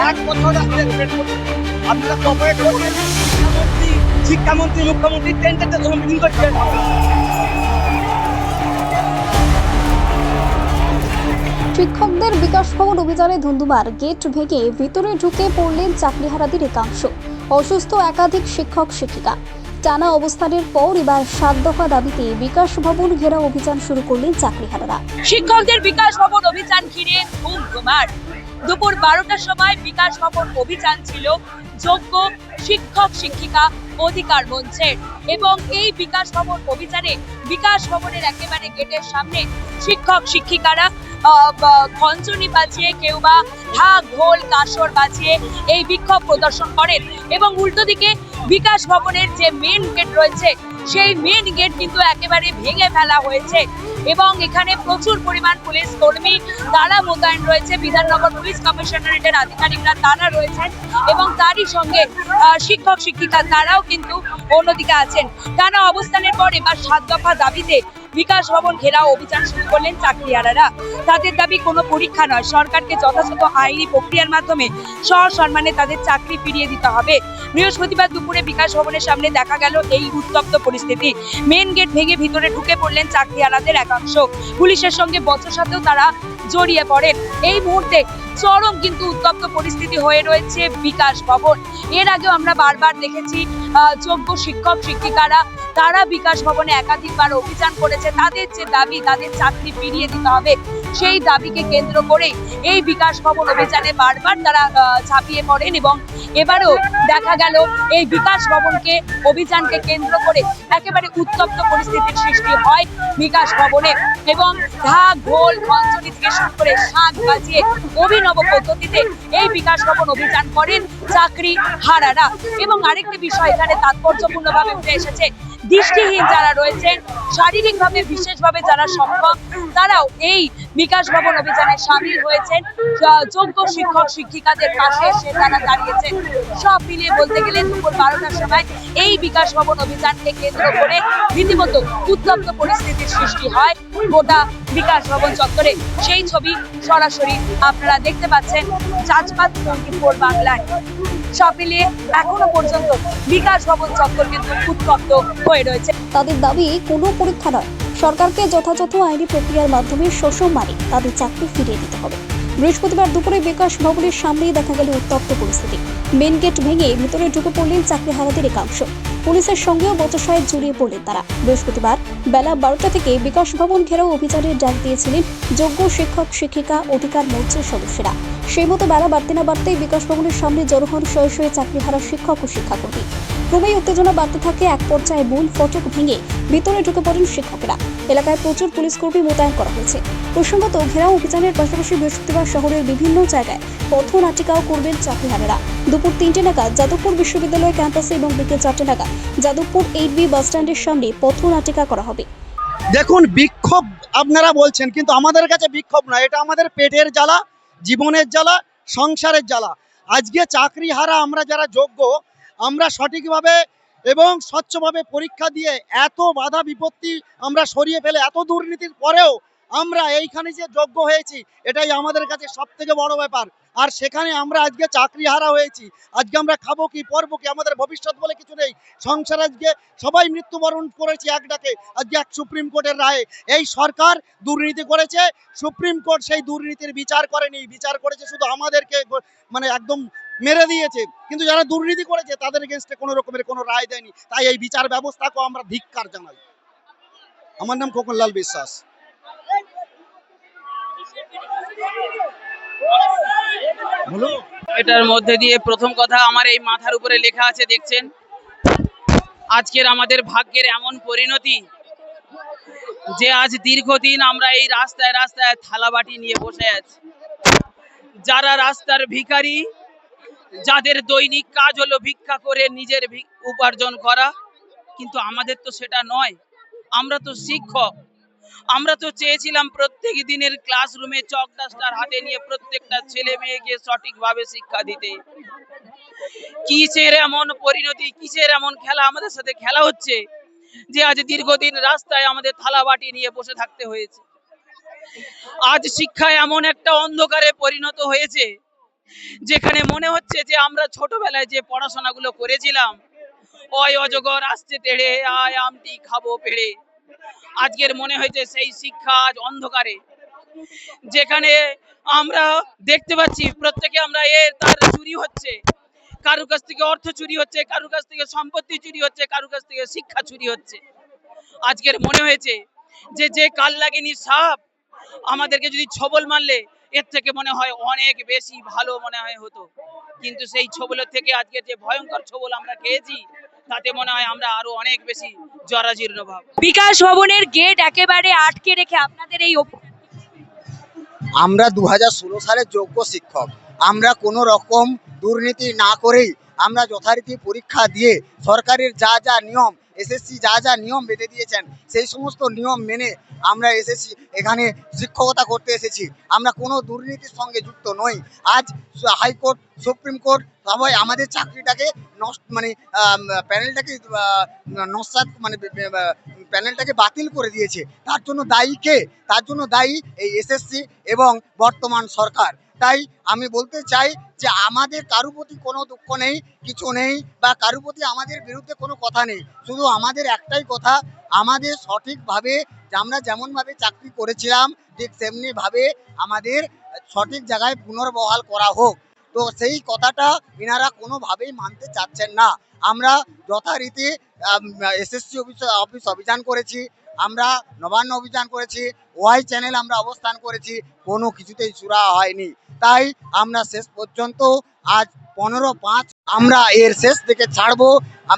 এক বছর আপনারা কপারেট করছেন, শিক্ষামন্ত্রী মুখ্যমন্ত্রী টেন্ডারটা যখন মিটিং করছেন। শিক্ষকদের বিকাশ ভবন অভিযানে ধুন্ধুমার, গেট ভেঙে ভিতরে ঢুকে পড়লেন চাকরিহারাদের একাংশ। অসুস্থ একাধিক শিক্ষক শিক্ষিকা। টানা অবস্থানের পর এবার 7 দফা দাবিতে বিকাশ ভবন ঘেরাও অভিযান শুরু করলেন চাকরিহারারা। শিক্ষকদের বিকাশ ভবন অভিযান ঘিরে ধুমধুমার। দুপুর 12টার সময় বিকাশ ভবন অভিযান ছিল যোগ্য শিক্ষক শিক্ষিকা অধিকার মঞ্চের, এবং এই বিকাশ ভবন অভিযানে বিকাশ ভবনের একেবারে গেটের সামনে শিক্ষক শিক্ষিকারা খঞ্জনি বাজিয়ে, কেউ বা ঢাক ঢোল কাসর বাজিয়ে এই বিক্ষোভ প্রদর্শন করেন। এবং উল্টো দিকে বিকাশ ভবনের যে মেন গেট রয়েছে সেই মেন গেট কিন্তু একেবারে ভেঙে ফেলা হয়েছে, এবং এখানে প্রচুর পরিমাণ পুলিশ কর্মী তারা মোতায়েন রয়েছে। বিধাননগর পুলিশ কমিশনারেটের আধিকারিকরা তারা রয়েছেন, এবং তারই সঙ্গে শিক্ষক শিক্ষিকা তারাও কিন্তু অন্যদিকে আছেন। টানা অবস্থানের পর এবার 7 দফা দাবিতে বিকাশ ভবন ঘেরাও অভিযান শুরু করলেন চাকরিহারারা। তাদের দাবি কোনো পরীক্ষা নয়, সরকারকে যথাযথ আইনি প্রক্রিয়ার মাধ্যমে সসম্মানে তাদের চাকরি ফিরিয়ে দিতে হবে। বৃহস্পতিবার দুপুরে বিকাশ ভবনের সামনে দেখা গেল এই উত্তপ্ত পরিস্থিতি। মেন গেট ভেঙে ভিতরে ঢুকে পড়লেন চাকরিহারাদের একাংশ। পুলিশের সঙ্গে বচসাতেও তারা জড়িয়ে পড়েন। এই মুহূর্তে চরম কিন্তু উত্তপ্ত পরিস্থিতি হয়ে রয়েছে বিকাশ ভবন। এর আগেও আমরা বারবার দেখেছি যোগ্য শিক্ষক শিক্ষিকারা তারা বিকাশ ভবনে একাধিকবার অভিযান করেছে। তাদের যে দাবি, তাদের চাকরি ফিরিয়ে দিতে হবে, সেই দাবিকে কেন্দ্র করে এই বিকাশ ভবন অভিযানে বারবার তারা ঝাঁপিয়ে পড়েন। এবং এবারও দেখা গেল এই বিকাশ ভবনকে অভিযানকে কেন্দ্র করে একেবারে উত্তপ্ত পরিস্থিতির সৃষ্টি হয় বিকাশ ভবনে, এবং ঢাক ঢোল খঞ্জনি থেকে শুরু করে শাঁখ বাজিয়ে অভিনব পদ্ধতিতে এই বিকাশ ভবন অভিযান করেন চাকরি হারারা। এবং আরেকটি বিষয় এখানে তাৎপর্যপূর্ণভাবে উঠে এসেছে, দৃষ্টিহীন যারা রয়েছেন, শারীরিকভাবে বিশেষভাবে যারা সক্ষম, তারাও এই বিকাশ ভবন অভিযানে সামিল হয়েছেন। যোগ্য শিক্ষক শিক্ষিকাদের পাশে এসে তারা দাঁড়িয়েছেন। সব মিলিয়ে বলতে গেলে দুপুর 12টার সময় এই বিকাশ ভবন অভিযানকে কেন্দ্র করে রীতিমতো উত্তপ্ত পরিস্থিতির সৃষ্টি হয় গোটা বিকাশ ভবন চত্বরে। সেই ছবি সরাসরি আপনারা দেখতে পাচ্ছেন চাচপাত 24 বাংলায়। সব মিলিয়ে এখনো পর্যন্ত বিকাশ ভবন চত্বর কিন্তু উত্তপ্ত হয়ে রয়েছে। তাদের দাবি কোনো পরীক্ষা নয়, সরকারকে যথাযথ আইনি প্রক্রিয়ার মাধ্যমে সসম্মানে তাদের চাকরি ফিরিয়ে দিতে হবে। বৃহস্পতিবার দুপুরে বিকাশ ভবনের সামনেই দেখা গেল উত্তপ্ত পরিস্থিতি। মেন গেট ভেঙে ভিতরে ঢুকে পড়লেন চাকরিহারাদের একাংশ। পুলিশের সঙ্গেও বচসায় জড়িয়ে পড়লেন তারা। বৃহস্পতিবার বেলা 12টা থেকে বিকাশ ভবন ঘেরাও অভিযানের ডাক দিয়েছিলেন যোগ্য শিক্ষক শিক্ষিকা অধিকার মঞ্চের সদস্যরা। সেই মতো বেলা বাড়তে না বাড়তেই বিকাশ ভবনের সামনে জড়ো হন শয়ে শয়ে চাকরিহারা শিক্ষক ও শিক্ষাকর্মী। ক্রমেই উত্তেজনা বাড়তে থাকে। এক পর্যায়ে মূল ফটক ভেঙে ভিতরে ঢুকে পড়েন শিক্ষকেরা। এলাকায় প্রচুর পুলিশ কর্মী মোতায়েন করা হয়েছে। প্রসঙ্গত, ঘেরাও অভিযানের পাশাপাশি বৃহস্পতিবার শহরের বিভিন্ন জায়গায় পথনাটিকাও করবেন চাকরিহারারা। দুপুর 3টে নাগাদ যাদবপুর বিশ্ববিদ্যালয় ক্যাম্পাসে এবং বিকেল 4টে নাগাদ যাদবপুর 8B বাস স্ট্যান্ডের সামনে পথনাটিকা করা হবে। দেখুন, বিক্ষোভ আপনারা বলছেন, কিন্তু আমাদের কাছে বিক্ষোভ নয়, এটা আমাদের পেটের জ্বালা, জীবনের জ্বালা, সংসারের জ্বালা। আজকে চাকরি হারা আমরা যারা যোগ্য, আমরা সঠিকভাবে এবং স্বচ্ছভাবে পরীক্ষা দিয়ে এত বাধা বিপত্তি আমরা সরিয়ে ফেলে এত দুর্নীতির পরেও আমরা এইখানে যে যোগ্য হয়েছি, এটাই আমাদের কাছে সব থেকে বড় ব্যাপার। আর সেখানে আমরা আজকে চাকরি হারা হয়েছি। আজকে আমরা খাবো কি, পরবো কি, আমাদের ভবিষ্যৎ বলে কিছু নেই। সংসার আজকে সবাই মৃত্যুবরণ করেছি এক ডাকে। আজকে এক সুপ্রিম কোর্টের রায়ে এই সরকার দুর্নীতি করেছে, সুপ্রিম কোর্ট সেই দুর্নীতির বিচার করেনি, বিচার করেছে শুধু আমাদেরকে মানে একদম মেরে দিয়েছে, কিন্তু যারা দুর্নীতি করেছে তাদের এগেইনস্টে কোনো রকমের কোনো রায় দেয়নি। তাই এই বিচার ব্যবস্থাকেও আমরা ধিক্কার জানাই। আমার নাম খোকনলাল বিশ্বাস। এটার মধ্যে দিয়ে প্রথম কথা, আমার এই মাথার উপরে লেখা আছে দেখছেন, আজকের আমাদের ভাগ্যের এমন পরিণতি যে আজ দীর্ঘদিন আমরা এই রাস্তায় রাস্তায় থালাবাটি নিয়ে বসে আছি। যারা রাস্তার ভিখারি, যাদের দৈনিক কাজ হলো ভিক্ষা করে নিজের উপার্জন করা, কিন্তু আমাদের তো সেটা নয়। আমরা তো শিক্ষক। আমরা তো চেয়েছিলাম প্রত্যেক দিনের ক্লাসরুমে চক ডাস্টার হাতে নিয়ে প্রত্যেকটা ছেলে মেয়েকে সঠিকভাবে শিক্ষা দিতে। কিসের এমন পরিণতি, কিসের এমন খেলা আমাদের সাথে খেলা হচ্ছে যে আজ দীর্ঘদিন রাস্তায় আমাদের থালাবাটি নিয়ে বসে থাকতে হয়েছে। আজ শিক্ষা এমন একটা অন্ধকারে পরিণত হয়েছে যেখানে মনে হচ্ছে যে আমরা ছোটবেলায় যে পড়াশোনাগুলো করেছিলাম, অয় অজগর আসছে তেড়ে আয় আমটি খাবো পেড়ে, আজকের মনে হয়েছে সেই শিক্ষা আজ অন্ধকারে। যেখানে আমরা দেখতে পাচ্ছি প্রত্যেকে আমরা তার চুরি হচ্ছে, কারুর কাছ থেকে অর্থ চুরি হচ্ছে, কারুর কাছ থেকে সম্পত্তি চুরি হচ্ছে, কারুর কাছ থেকে শিক্ষা চুরি হচ্ছে। আজকের মনে হয়েছে যে কাল লাগেনি সাপ আমাদেরকে যদি ছবল মারলে এর থেকে মনে হয় অনেক বেশি ভালো মনে হয় হতো, কিন্তু সেই ছবলের থেকে আজকে যে ভয়ঙ্কর ছবল আমরা খেয়েছি তাতে মনে হয় আমরা আরো অনেক বেশি জরাজীর্ণ ভাব। বিকাশ ভবনের গেট একেবারে আটকে রেখে আপনাদের এই আমরা 2016 সালের যোগ্য শিক্ষক। আমরা কোনো রকম দুর্নীতি না করেই আমরা যথারীতি পরীক্ষা দিয়ে সরকারের যা যা নিয়ম, এসএসসি যা যা নিয়ম বেঁধে দিয়েছেন সেই সমস্ত নিয়ম মেনে আমরা এসেছি, এখানে শিক্ষকতা করতে এসেছি। আমরা কোনো দুর্নীতির সঙ্গে যুক্ত নই। আজ হাইকোর্ট, সুপ্রিম কোর্ট সবাই আমাদের চাকরিটাকে নষ্ট মানে প্যানেলটাকে নস্যাৎ মানে প্যানেলটাকে বাতিল করে দিয়েছে। তার জন্য দায়ী কে? তার জন্য দায়ী এই এসএসসি এবং বর্তমান সরকার। তাই আমি বলতে চাই যে আমাদের কারুর প্রতি কোনো দুঃখ নেই, কিছু নেই, বা কারুর প্রতি আমাদের বিরুদ্ধে কোনো কথা নেই। শুধু আমাদের একটাই কথা, আমাদের সঠিকভাবে আমরা যেমনভাবে চাকরি করেছিলাম ঠিক তেমনিভাবে আমাদের সঠিক জায়গায় পুনর্বহাল করা হোক। তো সেই কথাটা এনারা কোনোভাবেই মানতে চাচ্ছেন না। আমরা যথারীতি এসএসসি অফিস অভিযান করেছি, আমরা নবান্ন অভিযান করেছি, ওয়াই চ্যানেল আমরা অবস্থান করেছি, কোনো কিছুতেই সুরা হয়নি। তাই আমরা শেষ পর্যন্ত আজ 15/5 আমরা এর শেষ থেকে ছাড়বো।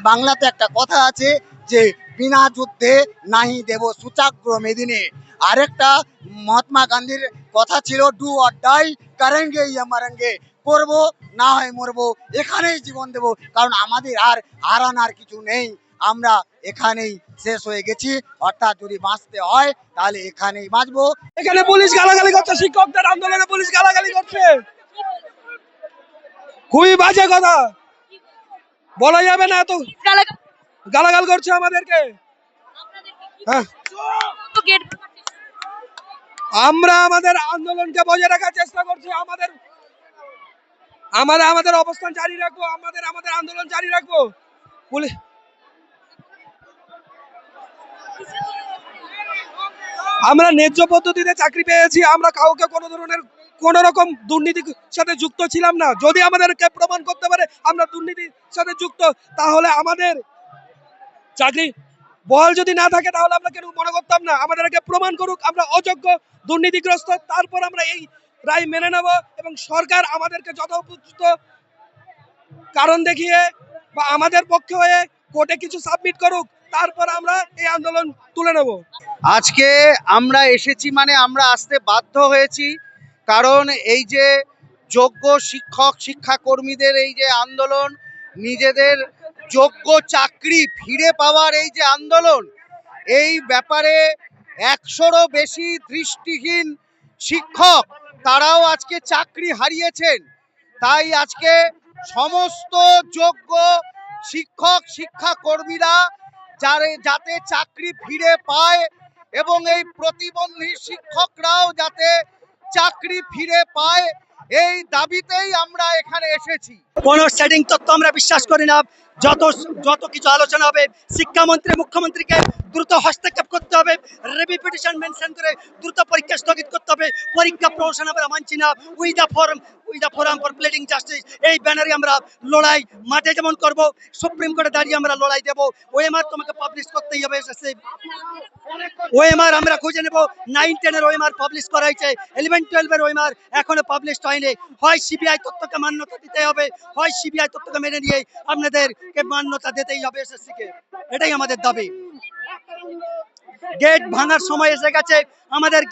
বাংলাতে একটা কথা আছে যে বিনা যুদ্ধে নাহি দেব সূচাগ্র মেদিনে। আরেকটা মহাত্মা গান্ধীর কথা ছিল, ডু অর ডাই, করেঙ্গে ইয়া মারেঙ্গে, করবো না হয় মরবো, এখানেই জীবন দেব, কারণ আমাদের আর হারানোর কিছু নেই। আমরা এখানেই শেষ হয়ে গেছি, অর্থাৎ যদি বাঁচতে হয় তাহলে এখানেই বাঁচবো। এখানে পুলিশ গালাগালি করছে, শিক্ষকদের আন্দোলনে পুলিশ গালাগালি করছে, খুবই বাজে কথা, বলা যাবে না, এত গালাগাল করছে আমাদেরকে। হ্যাঁ, আমরা আমাদের আন্দোলনকে বজায় রাখার চেষ্টা করছি, আমাদের অবস্থান জারি রাখবো, আমাদের আন্দোলন জারি রাখবো। পুলিশ আমরা ন্যায্য পদ্ধতিতে চাকরি পেয়েছি, আমরা কাউকে কোনো রকম দুর্নীতির সাথে যুক্ত ছিলাম না। যদি আমাদেরকে প্রমাণ করতে পারে আমরা দুর্নীতির সাথে যুক্ত, তাহলে আমাদের চাকরি বহাল যদি না থাকে তাহলে আমরা কেন মনে করতাম না। আমাদেরকে প্রমাণ করুক আমরা অযোগ্য, দুর্নীতিগ্রস্ত, তারপর আমরা এই রায় মেনে নেব এবং সরকার আমাদেরকে যথোপযুক্ত কারণ দেখিয়ে বা আমাদের পক্ষে হয়ে কোর্টে কিছু সাবমিট করুক, তারপর আমরা এই আন্দোলন তুলে নেব। আজকে আমরা এসেছি মানে আমরা আসতে বাধ্য হয়েছি, কারণ এই যে যোগ্য শিক্ষক শিক্ষাকর্মীদের এই যে আন্দোলন, নিজেদের যোগ্য চাকরি ফিরে পাওয়ার এই যে আন্দোলন, এই ব্যাপারে 100রও বেশি দৃষ্টিহীন শিক্ষক তারাও আজকে চাকরি হারিয়েছেন। তাই আজকে সমস্ত যোগ্য শিক্ষক শিক্ষাকর্মীরা যাতে চাকরি ফিরে পায় এবং এই প্রতিবন্ধী শিক্ষকরাও যাতে চাকরি ফিরে পায়, এই দাবিতেই আমরা এখানে এসেছি। কোন সেটিং তত্ত্ব আমরা বিশ্বাস করি না। যত কিছু আলোচনা হবে, শিক্ষামন্ত্রী মুখ্যমন্ত্রীকে দ্রুত হস্তক্ষেপ করতে হবে, রিভিউ পিটিশন মেনশন করে দ্রুত পরীক্ষা স্থগিত করতে হবে। পরীক্ষা প্রহসন আমরা মানছি না। We the forum for pleading justice, এই ব্যানারে আমরা লড়াই মাঠে যেমন করব, সুপ্রিম কোর্টে দাঁড়িয়ে আমরা লড়াই দেব। ওএমআর তোমাকে পাবলিশ করতেই হবে। ওএমআর আমরা খুঁজে নেব। 9-10 ওএমআর পাবলিশ করা হয়েছে, 11-12 ওএমআর এখনো পাবলিশ হয়নি। হয় সিবিআই তথ্যকে মান্যতা দিতে হবে, হয় সিবিআই তথ্যকে মেনে নিয়ে আপনাদেরকে মান্যতা দিতেই হবে এসএসসি কে। এটাই আমাদের দাবি। গেট ভাঙার সময় এসে গেছে, আমাদের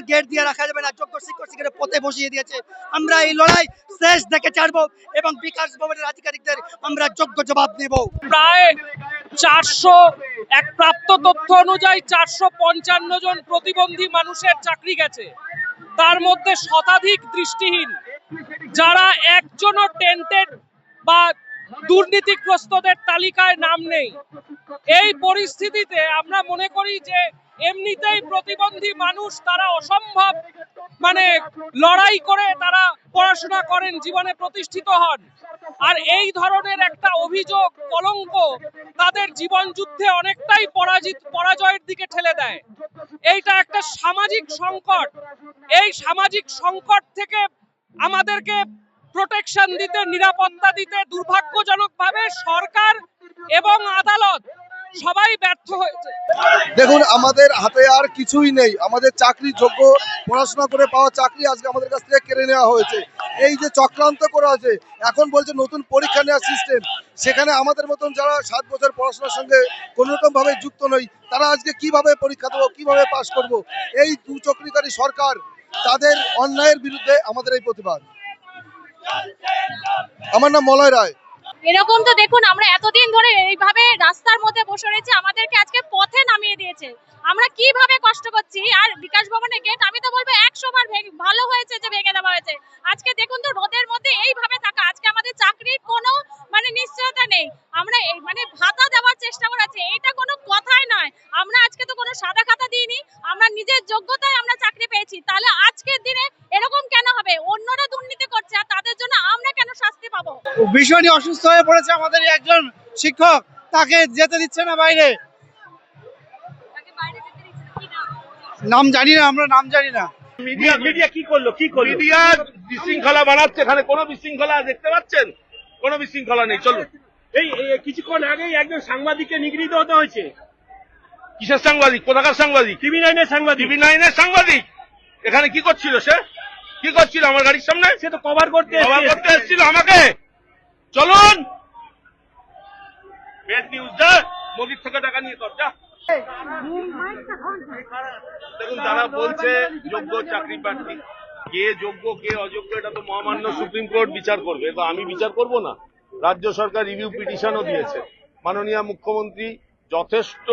গেট দিয়ে রাখা যাবে না। যোগ্য শিক্ষকের পথে বসিয়ে দিয়েছে। আমরা এই লড়াই শেষ দেখে ছাড়বো এবং বিকাশ ভবনের আধিকারিকদের আমরা যোগ্য জবাব দেব। প্রায় 400, এক প্রাপ্ত তথ্য অনুযায়ী 455 জন প্রতিবন্ধী মানুষের চাকরি গেছে, তার মধ্যে শতাধিক দৃষ্টিহীন, যারা একজনও টেন্টেড বা দুর্নীতিগ্রস্তদের তালিকায় নাম নেই। এই পরিস্থিতিতে আমরা মনে করি যে এমনিতেই প্রতিবন্ধী মানুষ, তারা অসম্ভব মানে লড়াই করে তারা পড়াশোনা করেন, জীবনে প্রতিষ্ঠিত হন। আর এই ধরনের একটা অভিযোগ, কলঙ্ক তাদের জীবন যুদ্ধে অনেকটাই পরাজয়ের দিকে ঠেলে দেয়। এইটা একটা সামাজিক সংকট। এই সামাজিক সংকট থেকে আমাদেরকে প্রোটেকশন দিতে, নিরাপত্তা দিতে দুর্ভাগ্যজনকভাবে সরকার এবং আদালত সবাই ব্যর্থ হয়েছে। দেখুন, আমাদের হাতে আর কিছুই নেই। আমাদের চাকরি, যোগ্য পড়াশোনা করে পাওয়া চাকরি আজকে আমাদের কাছ থেকে কেড়ে নেওয়া হয়েছে। এই যে চক্রান্ত করা হয়েছে, এখন বলছে নতুন পরীক্ষা নেওয়ার সিস্টেম, সেখানে আমাদের মতন যারা 7 বছর পড়াশোনার সঙ্গে কোনো রকম ভাবে যুক্ত নই, তারা আজকে কিভাবে পরীক্ষা দেবো, কিভাবে পাশ করব? এই দুচক্রিকারী সরকার, তাদের অন্যায়ের বিরুদ্ধে আমাদের এই প্রতিবাদ। আমার নাম মলয় রায়। এরকম তো দেখুন, আমরা এতদিন ধরে এইভাবে রাস্তার মধ্যে বসে রয়েছি, আমাদেরকে আজকে পথে নামিয়ে দিয়েছে। আমরা কিভাবে কষ্ট করছি। আর বিকাশ ভবনের গেট আমি তো বলবো 100 বার ভালো হয়েছে যে ভেঙে দেওয়া হয়েছে। আজকে দেখুন তো রোদের মধ্যে এইভাবে থাকা, আজকে আমাদের চাকরির কোনো নিশ্চয়তা নেই। আমরা ভাতা দেওয়ার চেষ্টা করেছি, এটা কোনো কথাই নয়। আমরা আজকে তো কোনো সাদা খাতা দিইনি, আমরা নিজের যোগ্যতায় আমরা চাকরি পেয়েছি। তাহলে আজকের দিনে এরকম কেন হবে? অন্যরা দুর্নীতি করছে আর তাদের জন্য আমরা কেন শাস্তি পাবো? ভীষণই অসুস্থ হয়ে পড়েছে আমাদের একজন শিক্ষক, তাকে যেতে দিচ্ছে না বাইরে। নাম জানি না, আমরা নাম জানি না। মিডিয়া কি করলো? মিডিয়া বিশৃঙ্খলা বানাচ্ছে। এখানে কোনো বিশৃঙ্খলা দেখতে পাচ্ছেন? কোনো বিশৃঙ্খলা নেই। চলুন। এই কিছুক্ষণ আগেই একজন সাংবাদিককে নিগৃহীত হতে হয়েছে। কিসের সাংবাদিক? কোথাকার সাংবাদিক? টিভি 9-এর সাংবাদিক। টিভি 9-এর সাংবাদিক এখানে কি করছিল? সে কি করছিল আমার গাড়ির সামনে? সে তো কভার করতে এসেছিল আমাকে। চলুন, পেড নিউজ যা, মগির থেকে টাকা নিয়ে কর যা। দেখুন, তারা বলছে যোগ্য চাকরি প্রার্থী, কে যোগ্য কে অযোগ্য এটা তো মহামান্য সুপ্রিম কোর্ট বিচার করবে, তো আমি বিচার করব না। রাজ্য সরকার রিভিউ পিটিশনও দিয়েছে। মাননীয় মুখ্যমন্ত্রী যথেষ্ট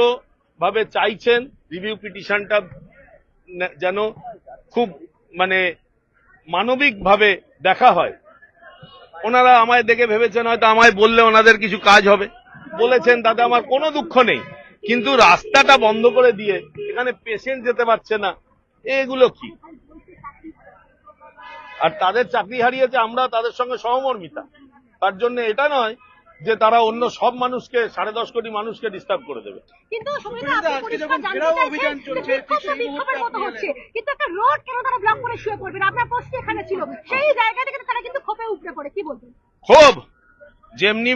ভাবে চাইছেন রিভিউ পিটিশনটা যেন খুব মানবিক ভাবে দেখা হয়। ওনারা আমায় দেখে ভেবেছেন হয়তো আমায় বললে ওনাদের কিছু কাজ হবে, বলেছেন, তাতে আমার কোনো দুঃখ নেই। কিন্তু রাস্তাটা বন্ধ করে দিয়ে এখানে পেশেন্ট যেতে পারছে না, এগুলো কি? আর তাদের চাকরি হারিয়েছে, আমরা তাদের সঙ্গে সহমর্মিতা। তার জন্য এটা নয় যে তারা অন্য সব মানুষকে, 10.5 কোটি মানুষকে ডিস্টার্ব করে দেবে। কিন্তু অভিযান চলছে, কিন্তু একটা রোড কেন তারা ব্লক করে শুয়ে পড়বেন? আপনার প্রশ্ন এখানে ছিল, সেই জায়গা থেকে তারা কিন্তু ক্ষোভে উপড়ে পড়ে। কি বলবেন? ক্ষোভ যেমনি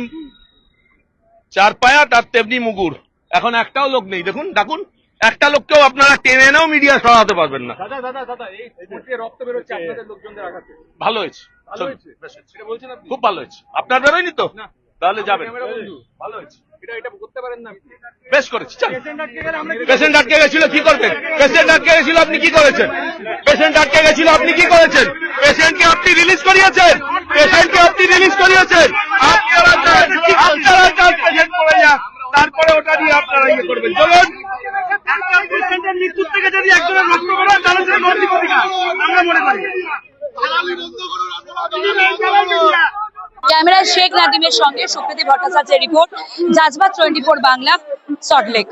চারপায়া তার তেমনি মুগুর। এখন একটাও লোক নেই, দেখুন, ডাকুন। একটা লোককেও আপনারা টেনে এনেও মিডিয়া সরাতে পারবেন না। দাদা এই রক্ত বেরোচ্ছে আপনাদের লোকজনদের আঘাতে। ভালো হয়েছে, খুব ভালো হয়েছে। আপনার বেরোয়নি তো? তাহলে যাবেন। ভালো হয়েছে, এটা করতে পারেন না। বেশ করেছি। পেশেন্ট আটকে গেছিল, কি করবেন? পেশেন্ট আটকে গেছিল, আপনি কি করেছেন? পেশেন্ট আটকে গেছিল, আপনি কি করেছেন? পেশেন্টকে আপনি রিলিজ করিয়েছেন। পেশেন্টকে আপনি রিলিজ করিয়েছেন। আপনারা পেশেন্ট পড়ে যান, তারপরে ওটা নিয়ে আপনারা ইয়ে করবেন। চলুন। একটা পেশেন্টের মৃত্যুর থেকে যদি একজনের রক্ত বেরোয় তাহলে সেটা নৈতিক অধিকার আমরা মনে করি। ক্যামেরায় শেখ নাদিমের সঙ্গে সুপ্রীতি ভট্টাচার্যের রিপোর্ট, জাজবাত 24 বাংলা, সল্টলেক।